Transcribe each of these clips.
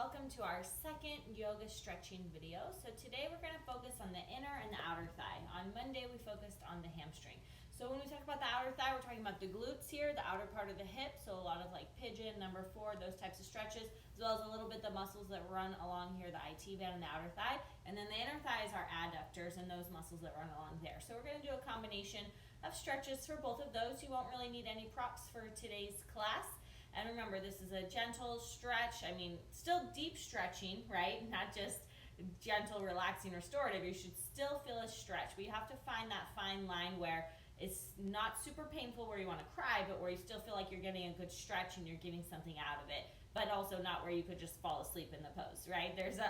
welcome to our second yoga stretching video. So today we're going to focus on the inner and the outer thigh. On Monday we focused on the hamstring. So when we talk about the outer thigh, we're talking about the glutes here, the outer part of the hip, so a lot of like pigeon, number 4, those types of stretches, as well as a little bit the muscles that run along here, the IT band and the outer thigh. And then the inner thigh is our adductors and those muscles that run along there. So we're going to do a combination of stretches for both of those. You won't really need any props for today's class. And remember, this is a gentle stretch. I mean, still deep stretching, right? Not just gentle, relaxing, restorative. You should still feel a stretch, but you have to find that fine line where it's not super painful, where you want to cry, but where you still feel like you're getting a good stretch and you're getting something out of it, but also not where you could just fall asleep in the pose, right? There's a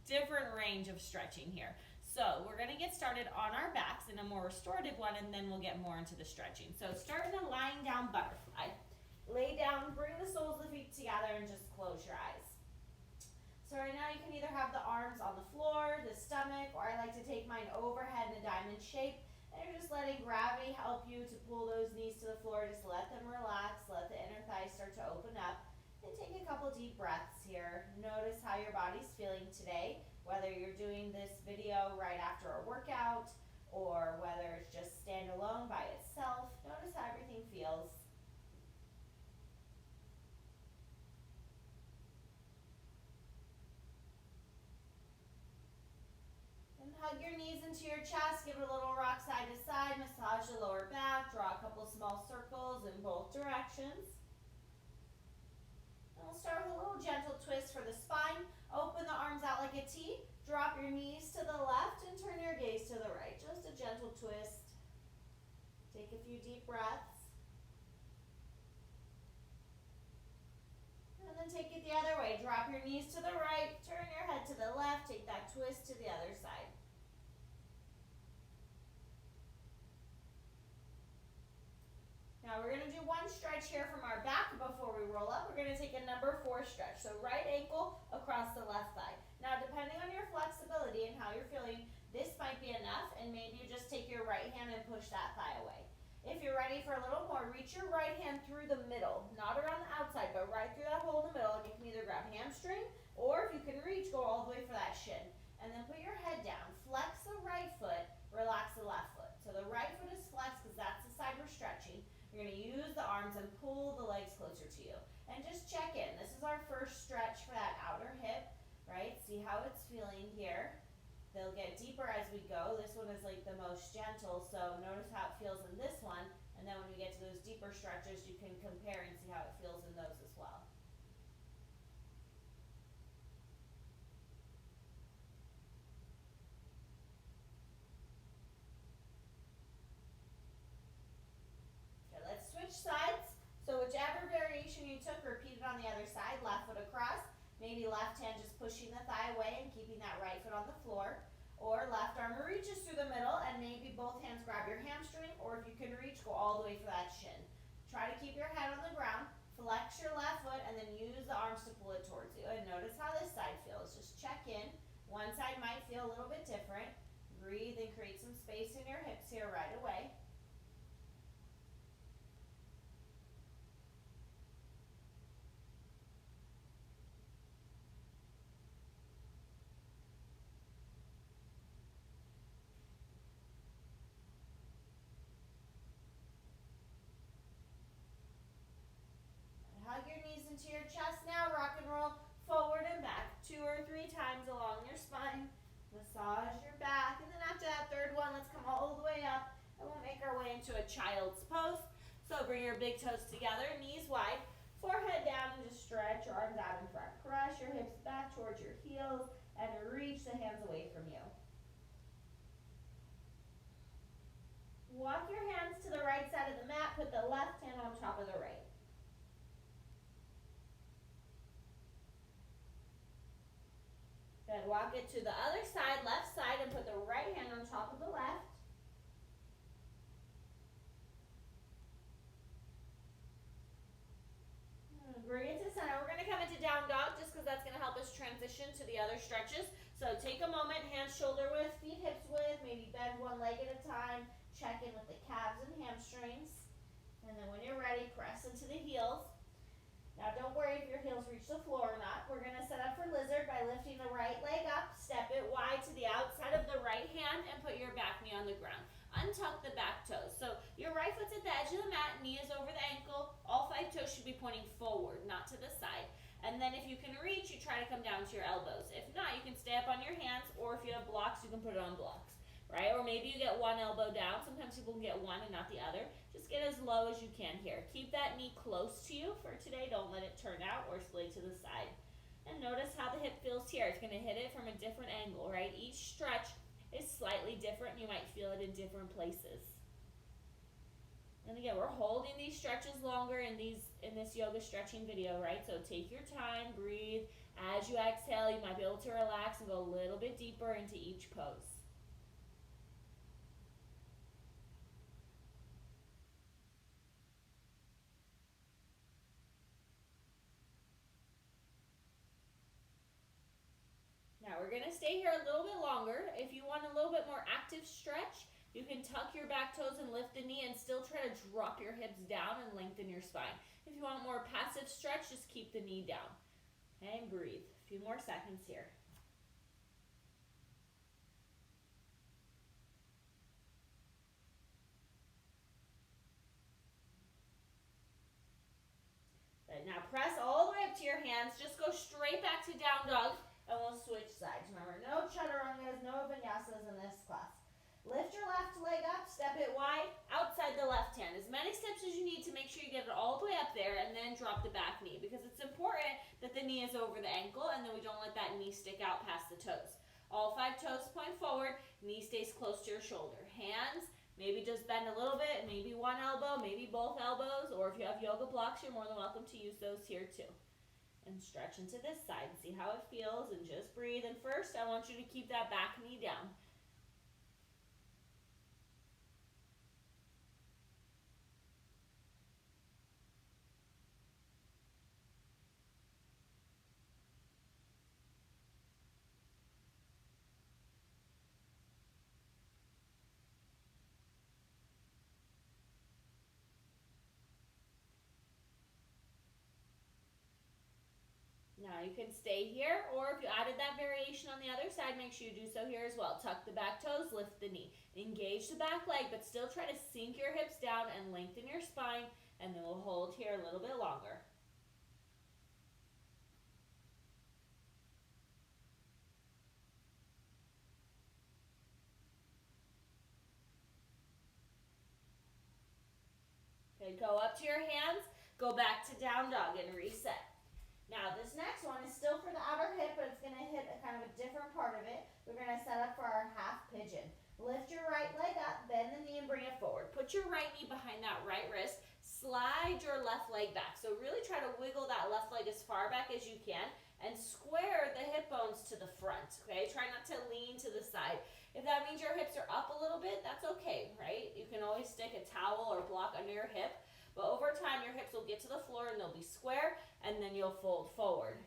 different range of stretching here. So we're going to get started on our backs in a more restorative one, and then we'll get more into the stretching. So start in a lying down butterfly. Lay down, bring the soles of the feet together, and just close your eyes. So right now you can either have the arms on the floor, the stomach, or I like to take mine overhead in a diamond shape. And you're just letting gravity help you to pull those knees to the floor. Just let them relax, let the inner thighs start to open up. And take a couple deep breaths here. Notice how your body's feeling today, whether you're doing this video right after a workout or whether it's just standalone by itself. Notice how everything feels. Hug your knees into your chest, give it a little rock side to side, massage the lower back, draw a couple small circles in both directions. And we'll start with a little gentle twist for the spine. Open the arms out like a T, drop your knees to the left and turn your gaze to the right. Just a gentle twist. Take a few deep breaths. And then take it the other way. Drop your knees to the right, turn your head to the left, take that twist to the other side. Now we're going to do one stretch here from our back before we roll up. We're going to take a number 4 stretch. So right ankle across the left thigh. Now depending on your flexibility and how you're feeling, this might be enough, and maybe you just take your right hand and push that thigh away. If you're ready for a little more, reach your right hand through the middle, not around the outside, but right through that hole in the middle. And you can either grab hamstring, or if you can reach, go all the way for that shin. And then put your head down, flex the right foot, relax the left foot. So the right foot is flexed because that's the side we're stretching. You're going to use the arms and pull the legs closer to you. And just check in. This is our first stretch for that outer hip, right? See how it's feeling here. They'll get deeper as we go. This one is like the most gentle, so notice how it feels in this one. And then when we get to those deeper stretches, you can compare and see how it feels in those as well. Let's switch sides. So whichever variation you took, repeat it on the other side. Left foot across, maybe left hand just pushing the thigh away and keeping that right foot on the floor. Or left arm reaches through the middle and maybe both hands grab your hamstring, or if you can reach, go all the way for that shin. Try to keep your head on the ground, flex your left foot, and then use the arms to pull it towards you. And notice how this side feels. Just check in. One side might feel a little bit different. Breathe and create some space in your hips here right away. Hug your knees into your chest now. Rock and roll forward and back 2 or 3 times along your spine. Massage your back. And then after that third one, let's come all the way up. And we'll make our way into a child's pose. So bring your big toes together, knees wide, forehead down, and just stretch your arms out in front. Press your hips back towards your heels and reach the hands away from you. Walk your hands to the right side of the mat. Put the left hand on top of the right. Good. Walk it to the other side, left side, and put the right hand on top of the left. Bring it to center. We're going to come into down dog just because that's going to help us transition to the other stretches. So take a moment, hands shoulder width, feet hips width, maybe bend one leg at a time. Check in with the calves and hamstrings. And then when you're ready, press into the heels. Now don't worry if your heels reach the floor or not. up. We're going to set up for lizard by lifting the right leg up, step it wide to the outside of the right hand, and put your back knee on the ground. Untuck the back toes. So your right foot's at the edge of the mat, knee is over the ankle. All 5 toes should be pointing forward, not to the side. And then if you can reach, you try to come down to your elbows. If not, you can stay up on your hands, or if you have blocks, you can put it on blocks, right? Or maybe you get one elbow down. Sometimes people can get one and not the other. Just get as low as you can here. Keep that knee close to you for today. Don't let it turn out or sway to the side. And notice how the hip feels here. It's going to hit it from a different angle, right? Each stretch is slightly different. You might feel it in different places. And again, we're holding these stretches longer in this yoga stretching video, right? So take your time, breathe. As you exhale, you might be able to relax and go a little bit deeper into each pose. Now we're going to stay here a little bit longer. If you want a little bit more active stretch, you can tuck your back toes and lift the knee and still try to drop your hips down and lengthen your spine. If you want more passive stretch, just keep the knee down. Okay, and breathe. A few more seconds here. Good. Now press all the way up to your hands. Just go straight back to down dog, and we'll switch sides. Remember, no chaturangas, no vinyasas in this class. Lift your left leg up, step it wide, outside the left hand. As many steps as you need to make sure you get it all the way up there, and then drop the back knee, because it's important that the knee is over the ankle and then we don't let that knee stick out past the toes. All 5 toes point forward, knee stays close to your shoulder. Hands, maybe just bend a little bit, maybe one elbow, maybe both elbows, or if you have yoga blocks, you're more than welcome to use those here too. And stretch into this side and see how it feels, and just breathe. And first, I want you to keep that back knee down. Now you can stay here, or if you added that variation on the other side, make sure you do so here as well. Tuck the back toes, lift the knee. Engage the back leg, but still try to sink your hips down and lengthen your spine, and then we'll hold here a little bit longer. Okay, go up to your hands, go back to down dog and reset. Now this next one is still for the outer hip, but it's going to hit a kind of a different part of it. We're going to set up for our half pigeon. Lift your right leg up, bend the knee and bring it forward. Put your right knee behind that right wrist. Slide your left leg back. So really try to wiggle that left leg as far back as you can and square the hip bones to the front, okay? Try not to lean to the side. If that means your hips are up a little bit, that's okay, right? You can always stick a towel or block under your hip. But over time, your hips will get to the floor and they'll be square, and then you'll fold forward.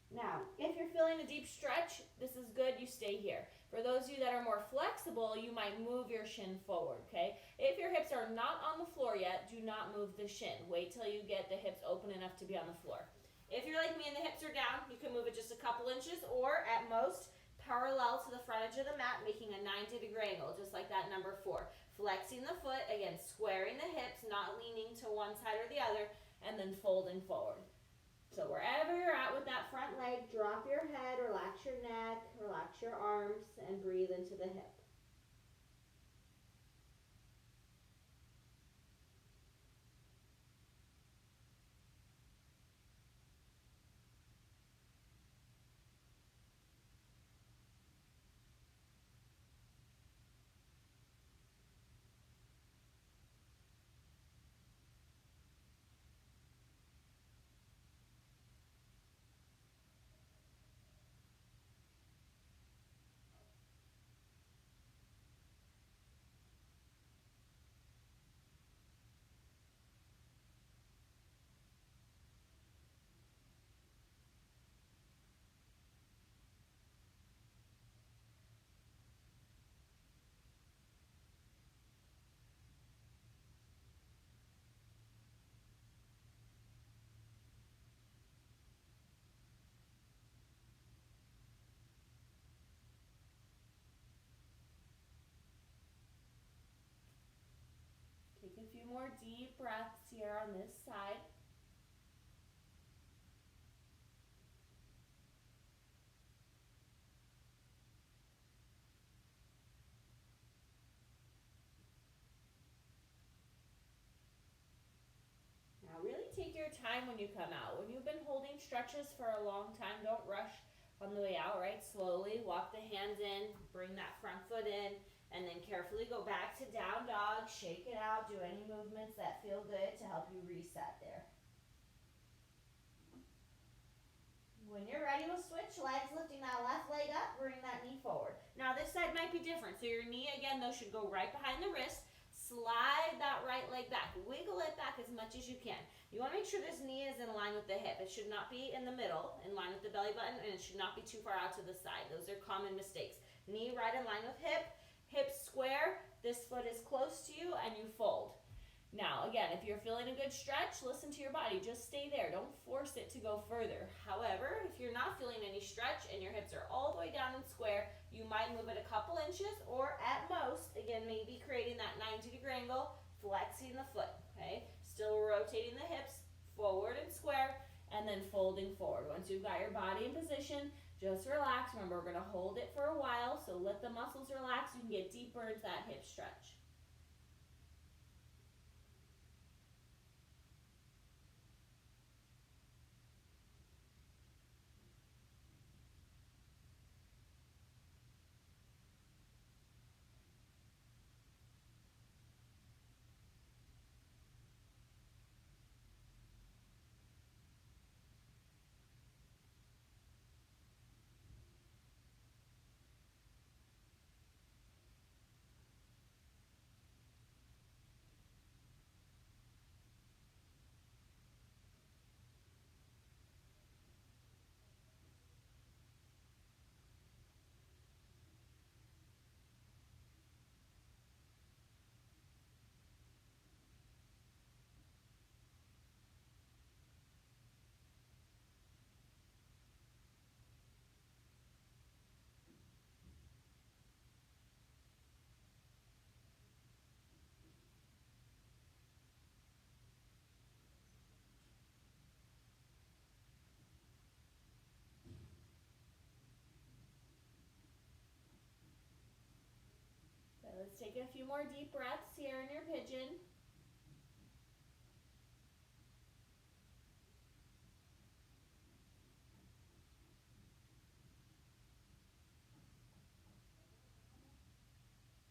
Now, if you're feeling a deep stretch, this is good, you stay here. For those of you that are more flexible, you might move your shin forward, okay? If your hips are not on the floor yet, do not move the shin. Wait till you get the hips open enough to be on the floor. If you're like me and the hips are down, you can move it just a couple inches, or at most, parallel to the front edge of the mat, making a 90-degree angle, just like that number 4. Flexing the foot, again, squaring the hips, not leaning to one side or the other, and then folding forward. So wherever you're at with that front leg, drop your head, relax your neck, relax your arms, and breathe into the hip. few more deep breaths here on this side. Now really take your time when you come out. When you've been holding stretches for a long time, don't rush on the way out, right? Slowly walk the hands in, bring that front foot in, and then carefully go back to down dog, shake it out, do any movements that feel good to help you reset there. When you're ready, we'll switch legs, lifting that left leg up, bring that knee forward. Now this side might be different, so your knee, again, though, should go right behind the wrist. Slide that right leg back. Wiggle it back as much as you can. You want to make sure this knee is in line with the hip. It should not be in the middle, in line with the belly button, and it should not be too far out to the side. Those are common mistakes. Knee right in line with hip, hips square, this foot is close to you, and you fold. Now, again, if you're feeling a good stretch, listen to your body. Just stay there. Don't force it to go further. However, if you're not feeling any stretch and your hips are all the way down and square, you might move it a couple inches, or at most, again, maybe creating that 90-degree angle, flexing the foot, okay? Still rotating the hips forward and square, and then folding forward. Once you've got your body in position, just relax. Remember, we're gonna hold it for a while, so let the muscles relax. You can get deeper into that hip stretch. Let's take a few more deep breaths here in your pigeon.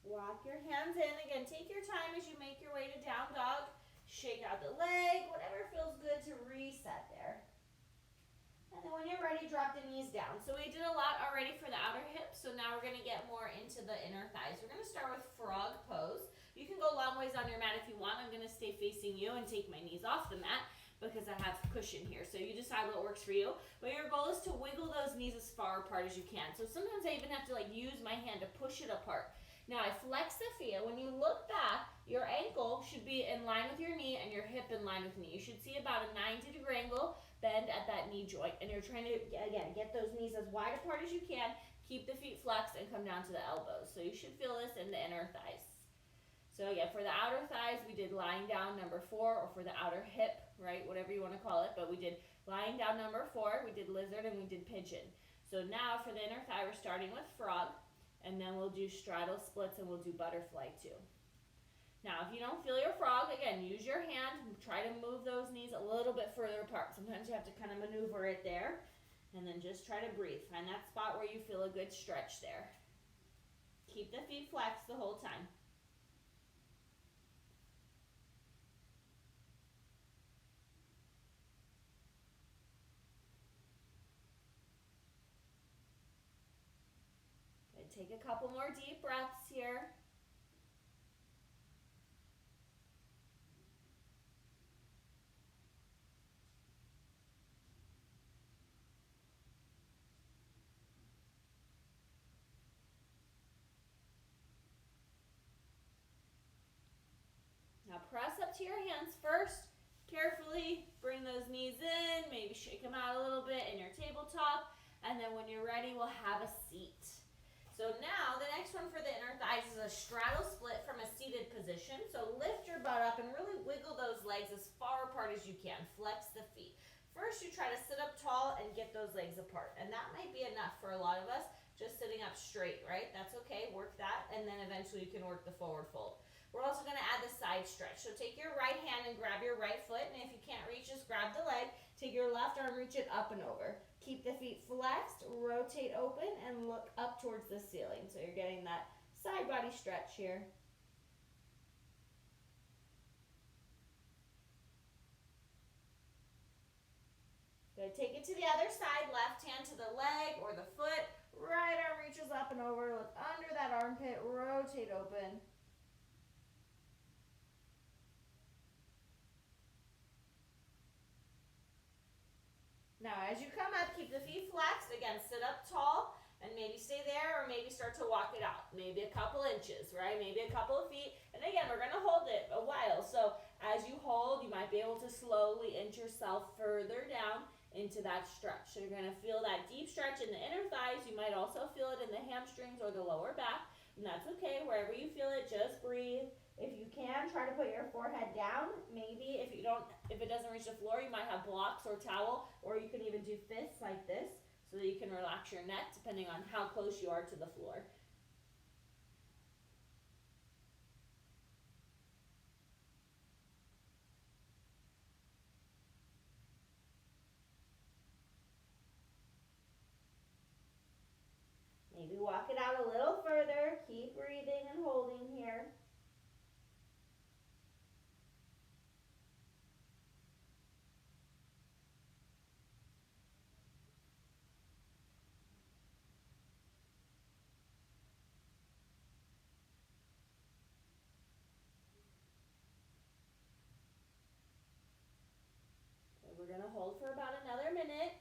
Walk your hands in. Again, take your time as you make your way to down dog. Shake out the leg, whatever feels good to reset there. And then when you're ready, drop the knees down. So we did a lot already for the outer hips, so now we're gonna get more into the inner thighs. We're gonna start with frog pose. You can go long ways on your mat if you want. I'm gonna stay facing you and take my knees off the mat because I have cushion here. So you decide what works for you. But your goal is to wiggle those knees as far apart as you can. So sometimes I even have to use my hand to push it apart. Now I flex the feet. When you look back, your ankle should be in line with your knee and your hip in line with knee. You should see about a 90-degree angle bend at that knee joint. And you're trying to, again, get those knees as wide apart as you can. Keep the feet flexed and come down to the elbows. So you should feel this in the inner thighs. So again, for the outer thighs, we did lying down number 4, or for the outer hip, right, whatever you want to call it. But we did lying down number 4, we did lizard, and we did pigeon. So now for the inner thigh, we're starting with frog. And then we'll do straddle splits and we'll do butterfly too. Now, if you don't feel your frog, again, use your hand. Try to move those knees a little bit further apart. Sometimes you have to kind of maneuver it there. And then just try to breathe. Find that spot where you feel a good stretch there. Keep the feet flexed the whole time. Take a couple more deep breaths here. Now press up to your hands first. Carefully bring those knees in. Maybe shake them out a little bit in your tabletop. And then when you're ready, we'll have a seat. So now the next one for the inner thighs is a straddle split from a seated position. So lift your butt up and really wiggle those legs as far apart as you can. Flex the feet. First, you try to sit up tall and get those legs apart. And that might be enough for a lot of us, just sitting up straight, right? That's okay, work that, and then eventually you can work the forward fold. We're also gonna add the side stretch. So take your right hand and grab your right foot, and if you can't reach, just grab the leg. Take your left arm, reach it up and over. Keep the feet flexed, rotate open, and look up towards the ceiling. So you're getting that side body stretch here. Good, take it to the other side, left hand to the leg or the foot, right arm reaches up and over, look under that armpit, rotate open. Now, as you come up, keep the feet flexed. Again, sit up tall and maybe stay there or maybe start to walk it out. Maybe a couple inches, right? Maybe a couple of feet. And again, we're going to hold it a while. So as you hold, you might be able to slowly inch yourself further down into that stretch. So you're going to feel that deep stretch in the inner thighs. You might also feel it in the hamstrings or the lower back. And that's okay. Wherever you feel it, just breathe. If you can, try to put your forehead down. Maybe if it doesn't reach the floor, you might have blocks or towel, or you can even do fists like this so that you can relax your neck depending on how close you are to the floor. Maybe walk it out a little further. Keep breathing and holding here. Okay, we're going to hold for about another minute.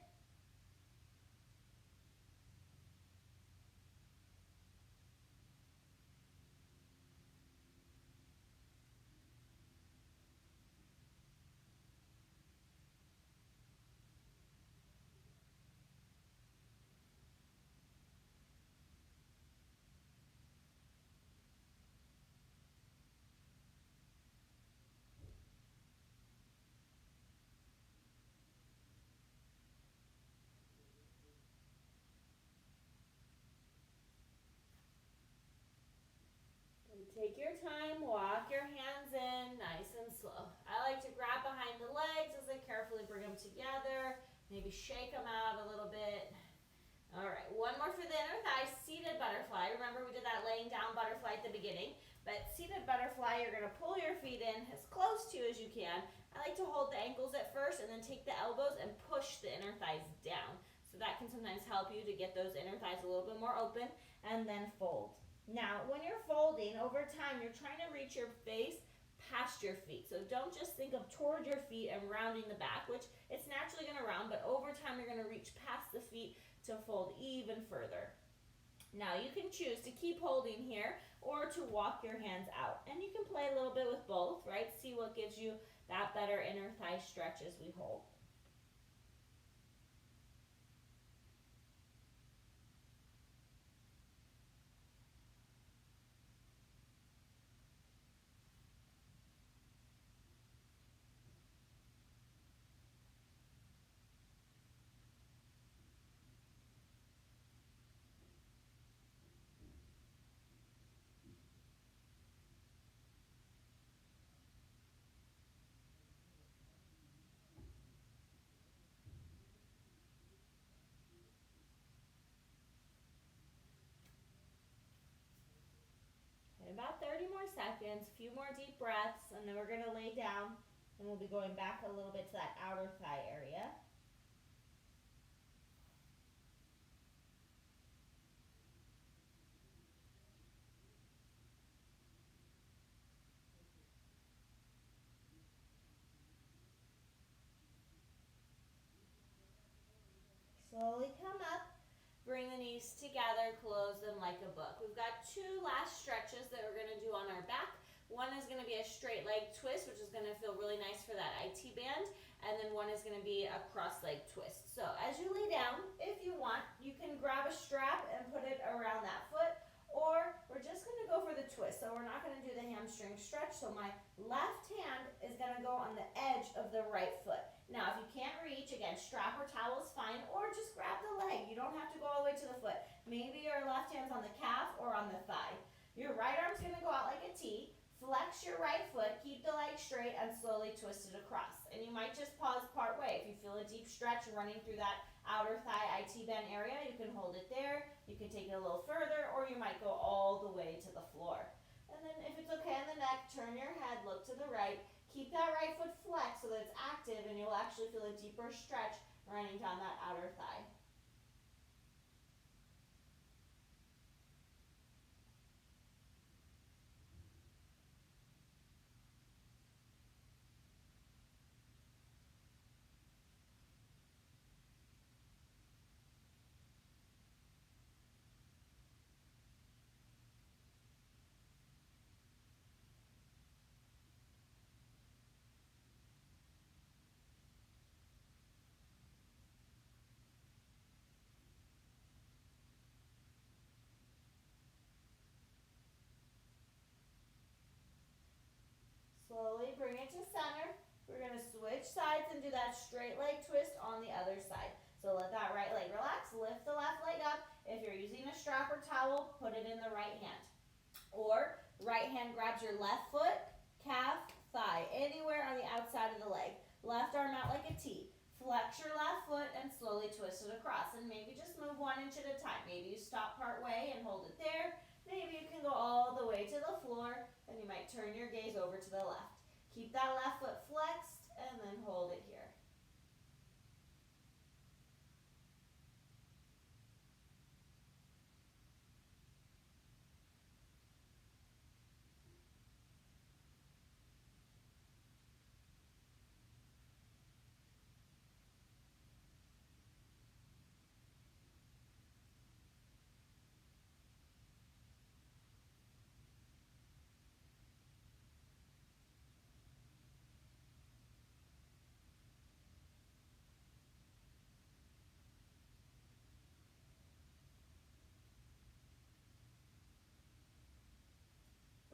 Take your time, walk your hands in, nice and slow. I like to grab behind the legs as I carefully bring them together, maybe shake them out a little bit. All right, one more for the inner thighs, seated butterfly. Remember we did that laying down butterfly at the beginning, but seated butterfly, you're gonna pull your feet in as close to as you can. I like to hold the ankles at first and then take the elbows and push the inner thighs down. So that can sometimes help you to get those inner thighs a little bit more open, and then fold. Now, when you're folding, over time, you're trying to reach your face past your feet. So don't just think of toward your feet and rounding the back, which it's naturally going to round, but over time, you're going to reach past the feet to fold even further. Now, you can choose to keep holding here or to walk your hands out. And you can play a little bit with both, right? See what gives you that better inner thigh stretch as we hold. About 30 more seconds, a few more deep breaths, and then we're going to lay down, and we'll be going back a little bit to that outer thigh area. Slowly come up, bring the knees together, close them like a book. We've got two last stretches that we're going to do on our back. One is going to be a straight leg twist, which is going to feel really nice for that IT band. and then one is going to be a cross leg twist. So as you lay down, if you want, you can grab a strap and put it around that foot, or we're just going to go for the twist. So we're not going to do the hamstring stretch. So my left hand is going to go on the edge of the right foot. Now, if you can't reach, again, strap or towel is fine, or just grab the leg. You don't have to go all the way to the foot. Maybe your left hand's on the calf or on the thigh. Your right arm's going to go out like a T. Flex your right foot, keep the leg straight, and slowly twist it across. And you might just pause part way. If you feel a deep stretch running through that outer thigh IT bend area, you can hold it there. You can take it a little further, or you might go all the way to the floor. And then if it's okay on the neck, turn your head, look to the right. Keep that right foot flexed so that it's active, and you'll actually feel a deeper stretch running down that outer thigh. Slowly bring it to center. We're going to switch sides and do that straight leg twist on the other side. So let that right leg relax. Lift the left leg up. If you're using a strap or towel, put it in the right hand. Or right hand grabs your left foot, calf, thigh, anywhere on the outside of the leg. Left arm out like a T. Flex your left foot and slowly twist it across. And maybe just move 1 inch at a time. Maybe you stop part way and hold it there. Maybe you can go all the way to the floor, and you might turn your gaze over to the left. Keep that left foot flexed, and then hold it here.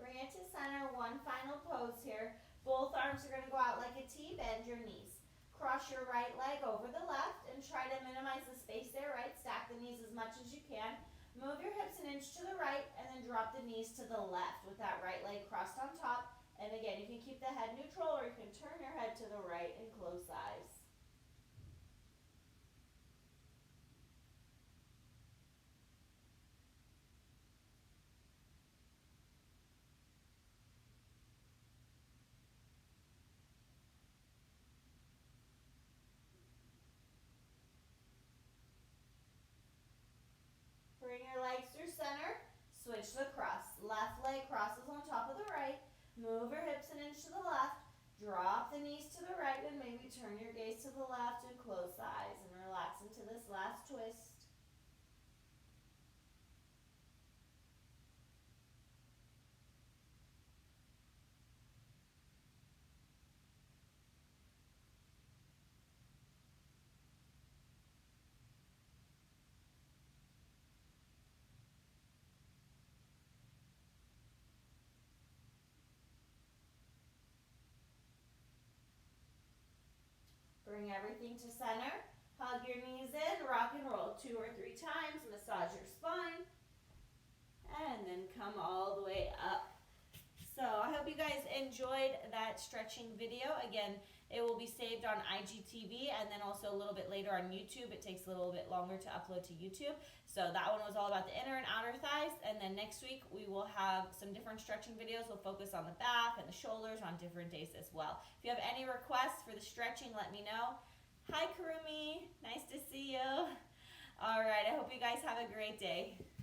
Bring it to center, one final pose here. Both arms are going to go out like a T, bend your knees. Cross your right leg over the left and try to minimize the space there, right? Stack the knees as much as you can. Move your hips 1 inch to the right and then drop the knees to the left with that right leg crossed on top. And again, you can keep the head neutral, or you can turn your head to the right and close the eyes. Bring your legs through center. Switch the cross. Left leg crosses on top of the right. Move your hips 1 inch to the left. Drop the knees to the right and maybe turn your gaze to the left and close the eyes and relax into this last twist. Bring everything to center. Hug your knees in, rock and roll 2 or 3 times, massage your spine, and then come all the way up. So I hope you guys enjoyed that stretching video. Again, it will be saved on IGTV and then also a little bit later on YouTube. It takes a little bit longer to upload to YouTube. So that one was all about the inner and outer thighs. And then next week we will have some different stretching videos. We'll focus on the back and the shoulders on different days as well. If you have any requests for the stretching, let me know. Hi Karumi, nice to see you. All right, I hope you guys have a great day.